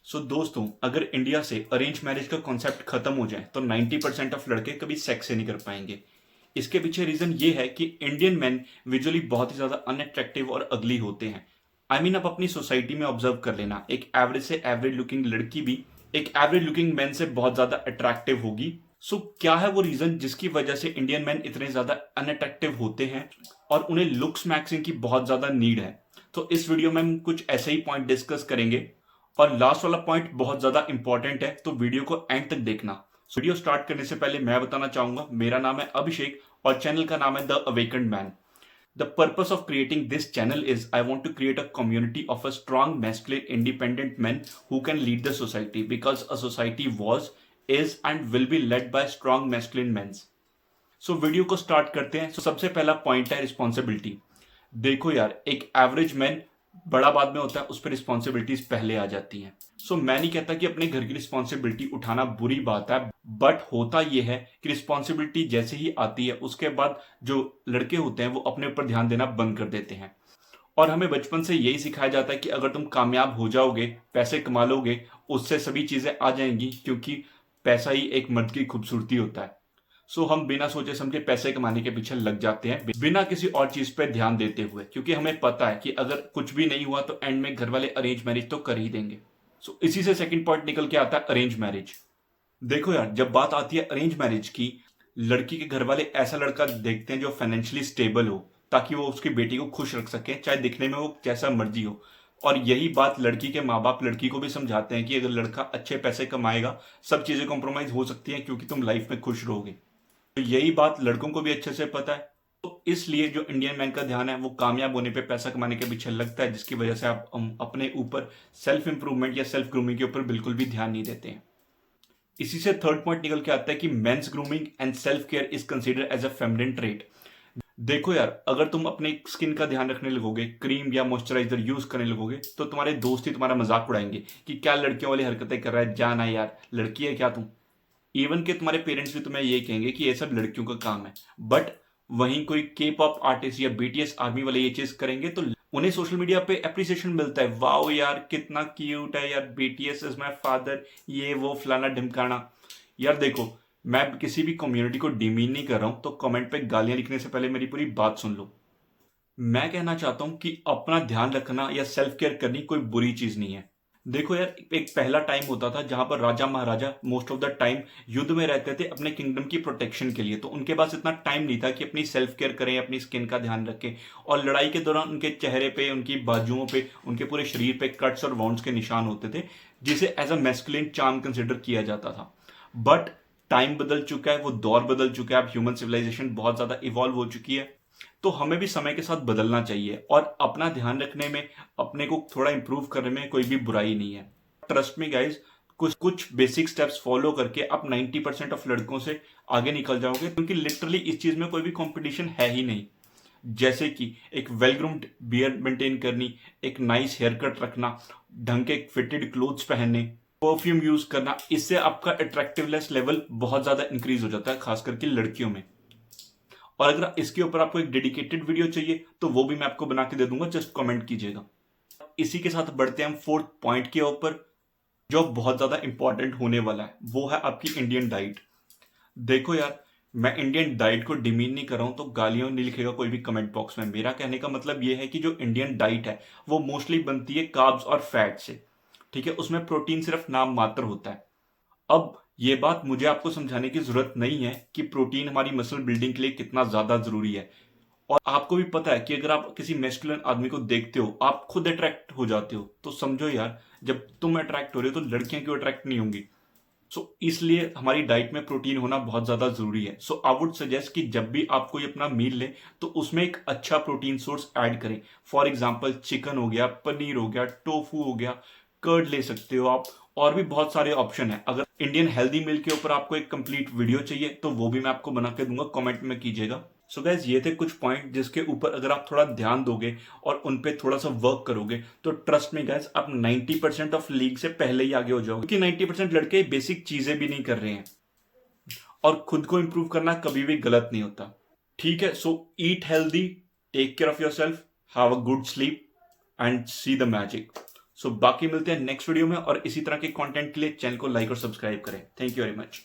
दोस्तों, अगर इंडिया से अरेंज मैरिज का कॉन्सेप्ट खत्म हो जाए तो 90% ऑफ लड़के कभी सेक्स से नहीं कर पाएंगे। इसके पीछे रीजन ये है कि इंडियन मैन विजुअली बहुत ही ज्यादा अनअट्रैक्टिव और अगली होते हैं। आप अपनी सोसाइटी में ऑब्जर्व कर लेना, एक एवरेज से एवरेज लुकिंग लड़की भी एक एवरेज लुकिंग मैन से बहुत ज्यादा अट्रैक्टिव होगी। क्या है वो रीजन जिसकी वजह से इंडियन मैन इतने ज्यादा अनअट्रैक्टिव होते हैं और उन्हें लुक्स मैक्सिंग की बहुत ज्यादा नीड है? तो इस वीडियो में हम कुछ ऐसे ही पॉइंट डिस्कस करेंगे और लास्ट वाला पॉइंट बहुत ज्यादा इंपॉर्टेंट है, तो वीडियो को एंड तक देखना। वीडियो स्टार्ट करने से पहले मैं बताना चाहूंगा, मेरा नाम है अभिषेक और चैनल का नाम है the awakened man. The purpose of creating this channel is I want to create a community of a strong masculine independent man who can lead the society, because a society was, is and will be led by strong masculine mens. Video को start करते हैं। सबसे पहला point है responsibility. देखो यार, एक average man बड़ा बाद में होता है, उस पर रिस्पॉन्सिबिलिटीज पहले आ जाती हैं। मैं नहीं कहता कि अपने घर की रिस्पॉन्सिबिलिटी उठाना बुरी बात है, बट होता यह है कि रिस्पॉन्सिबिलिटी जैसे ही आती है उसके बाद जो लड़के होते हैं वो अपने ऊपर ध्यान देना बंद कर देते हैं। और हमें बचपन से यही सिखाया जाता है कि अगर तुम कामयाब हो जाओगे, पैसे कमा लोगे, उससे सभी चीजें आ जाएंगी, क्योंकि पैसा ही एक मर्द की खूबसूरती होता है। हम बिना सोचे समझे पैसे कमाने के पीछे लग जाते हैं, बिना किसी और चीज पे ध्यान देते हुए, क्योंकि हमें पता है कि अगर कुछ भी नहीं हुआ तो एंड में घर वाले अरेंज मैरिज तो कर ही देंगे। इसी से सेकंड पॉइंट निकल के आता है अरेंज मैरिज। देखो यार, जब बात आती है अरेंज मैरिज की, लड़की के घर वाले ऐसा लड़का देखते हैं जो फाइनेंशियली स्टेबल हो, ताकि वो उसकी बेटी को खुश रख सके, चाहे दिखने में वो जैसा मर्जी हो। और यही बात लड़की के माँ बाप लड़की को भी समझाते हैं कि अगर लड़का अच्छे पैसे कमाएगा, सब चीजें कॉम्प्रोमाइज हो सकती हैं, क्योंकि तुम लाइफ में खुश रहोगे। तो यही बात लड़कों को भी अच्छे से पता है। तो इसलिए जो इंडियन मैन का ध्यान है वो कामयाब होने पे पैसा कमाने के पीछे लगता है, जिसकी वजह से आप अपने ऊपर सेल्फ इंप्रूवमेंट या सेल्फ ग्रूमिंग के ऊपर बिल्कुल भी ध्यान नहीं देते हैं। इसी से थर्ड पॉइंट निकल के आता है कि mens grooming and self care is considered as a feminine trait. देखो यार, अगर तुम अपने स्किन का ध्यान रखने लगोगे, क्रीम या मॉइस्चराइजर यूज करने लगोगे, तो तुम्हारे दोस्त ही तुम्हारा मजाक उड़ाएंगे कि क्या लड़कियों वाली हरकतें कर रहा है, जाना यार, लड़की है क्या तुम। इवन के तुम्हारे पेरेंट्स भी तुम्हें ये कहेंगे कि ये सब लड़कियों का काम है। बट वहीं कोई के पॉप आर्टिस्ट या बीटीएस आर्मी वाले ये चीज करेंगे तो उन्हें सोशल मीडिया पे एप्रिसिएशन मिलता है, वाओ यार कितना क्यूट है यार, बीटीएस इज माय फादर, ये वो फलाना ढिमकाना। यार देखो, मैं किसी भी कम्युनिटी को डिमीन नहीं कर रहा हूं, तो कमेंट पे गालियां लिखने से पहले मेरी पूरी बात सुन लो। मैं कहना चाहता हूं कि अपना ध्यान रखना या सेल्फ केयर करनी कोई बुरी चीज नहीं है। देखो यार, एक पहला टाइम होता था जहां पर राजा महाराजा मोस्ट ऑफ द टाइम युद्ध में रहते थे अपने किंगडम की प्रोटेक्शन के लिए, तो उनके पास इतना टाइम नहीं था कि अपनी सेल्फ केयर करें, अपनी स्किन का ध्यान रखें। और लड़ाई के दौरान उनके चेहरे पे, उनकी बाजुओं पे, उनके पूरे शरीर पे कट्स और वाउंड्स के निशान होते थे, जिसे as a masculine charm consider किया जाता था। बट टाइम बदल चुका है, वो दौर बदल चुका है, अब ह्यूमन सिविलाइजेशन बहुत ज्यादा इवॉल्व हो चुकी है। तो हमें भी समय के साथ बदलना चाहिए और अपना ध्यान रखने में, अपने को थोड़ा इंप्रूव करने में कोई भी बुराई नहीं है। ट्रस्ट मी गाइज, कुछ कुछ बेसिक स्टेप्स फॉलो करके आप 90% ऑफ लड़कों से आगे निकल जाओगे, क्योंकि लिटरली इस चीज में कोई भी कंपटीशन है ही नहीं। जैसे कि एक वेल ग्रूम्ड बियर्ड मेंटेन करनी, एक नाइस हेयर कट रखना, ढंग के फिटेड क्लोथ्स पहनने, परफ्यूम यूज करना, इससे आपका अट्रैक्टिवनेस लेवल बहुत ज्यादा इंक्रीज हो जाता है, खास करके लड़कियों में। और अगर इसके ऊपर आपको एक डेडिकेटेड वीडियो चाहिए तो वो भी मैं आपको बना के दे दूंगा, जस्ट कमेंट कीजिएगा। इसी के साथ बढ़ते हैं हम फोर्थ पॉइंट के ऊपर, जो बहुत ज्यादा इंपॉर्टेंट होने वाला है, वो है आपकी इंडियन डाइट। देखो यार, मैं इंडियन डाइट को डिमीन नहीं कर रहा हूं, तो गालियां नहीं लिखेगा कोई भी कमेंट बॉक्स में। मेरा कहने का मतलब ये है कि जो इंडियन डाइट है वो मोस्टली बनती है कार्ब्स और फैट से, ठीक है, उसमें प्रोटीन सिर्फ नाम मात्र होता है। अब ये बात मुझे आपको समझाने की जरूरत नहीं है कि प्रोटीन हमारी मसल बिल्डिंग के लिए कितना ज्यादा जरूरी है। और आपको भी पता है कि अगर आप किसी मैस्कुलिन आदमी को देखते हो, आप खुद अट्रैक्ट हो जाते हो, तो समझो यार, जब तुम अट्रैक्ट हो रहे हो तो लड़कियां क्यों अट्रैक्ट नहीं होंगी। इसलिए हमारी डाइट में प्रोटीन होना बहुत ज्यादा जरूरी है। आई वुड सजेस्ट कि जब भी आप कोई अपना मील लें तो उसमें एक अच्छा प्रोटीन सोर्स ऐड करें। फॉर एग्जाम्पल चिकन हो गया, पनीर हो गया, टोफू हो गया, कर्ड ले सकते हो आप, और भी बहुत सारे ऑप्शन है। अगर इंडियन हेल्दी मील के ऊपर आपको एक कंप्लीट वीडियो चाहिए तो वो भी मैं आपको बना के दूंगा, कमेंट में कीजिएगा। गाइज, ये थे कुछ पॉइंट जिसके ऊपर अगर आप थोड़ा ध्यान दोगे और उन पे थोड़ा सा वर्क करोगे तो ट्रस्ट में गाइज, आप 90% ऑफ लीग से पहले ही आगे हो जाओगे, क्योंकि 90% लड़के बेसिक चीजें भी नहीं कर रहे हैं। और खुद को इंप्रूव करना कभी भी गलत नहीं होता, ठीक है। Eat healthy, take care of yourself, have a good sleep and see the magic. So बाकी मिलते हैं नेक्स्ट वीडियो में, और इसी तरह के कंटेंट के लिए चैनल को लाइक और सब्सक्राइब करें। Thank you very much.